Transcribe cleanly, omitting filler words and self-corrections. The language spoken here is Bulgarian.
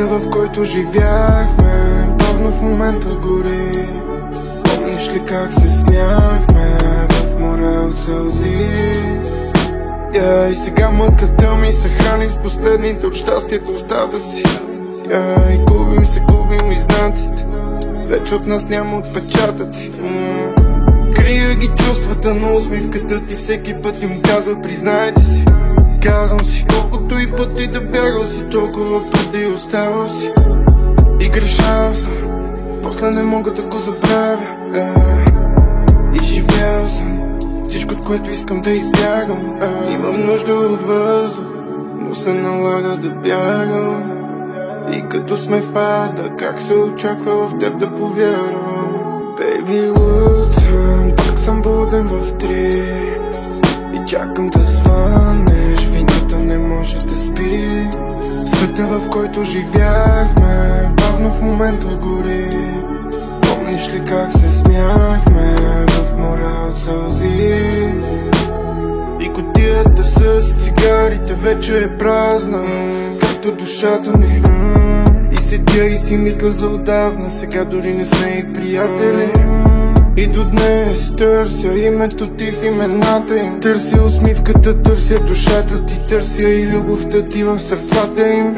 Света, в който живяхме, бавно в момента гори. Помниш ли как се смяхме в море от сълзи? И сега мъката ми се храни с последните от щастието остатъци. И губим и знаците, вече от нас няма отпечатъци. Крия ги чувствата, но усмивката ти всеки път им казва: признайте си. Казвам си, колкото и пъти да бягал си, толкова пъти оставал си. И грешал съм, после не мога да го забравя. И живял съм всичко, от което искам да избягам. Имам нужда от въздух, но се налага да бягам. И като сме в ада, как се очаква в теб да повярвам? Бейби, луд съм, пак съм буден в 3 и чакам да звънеш, вината не може да спи. Света, в който живяхме, бавно в момента гори. Помниш ли как се смяхме в море от сълзи? И кутията с цигарите вече е празна, както душата ми. И седя и си мисля за отдавна, сега дори не сме и приятели. И до днес търся името ти в имената им. Търся усмивката, търся душата ти, търся и любовта ти в сърцата им.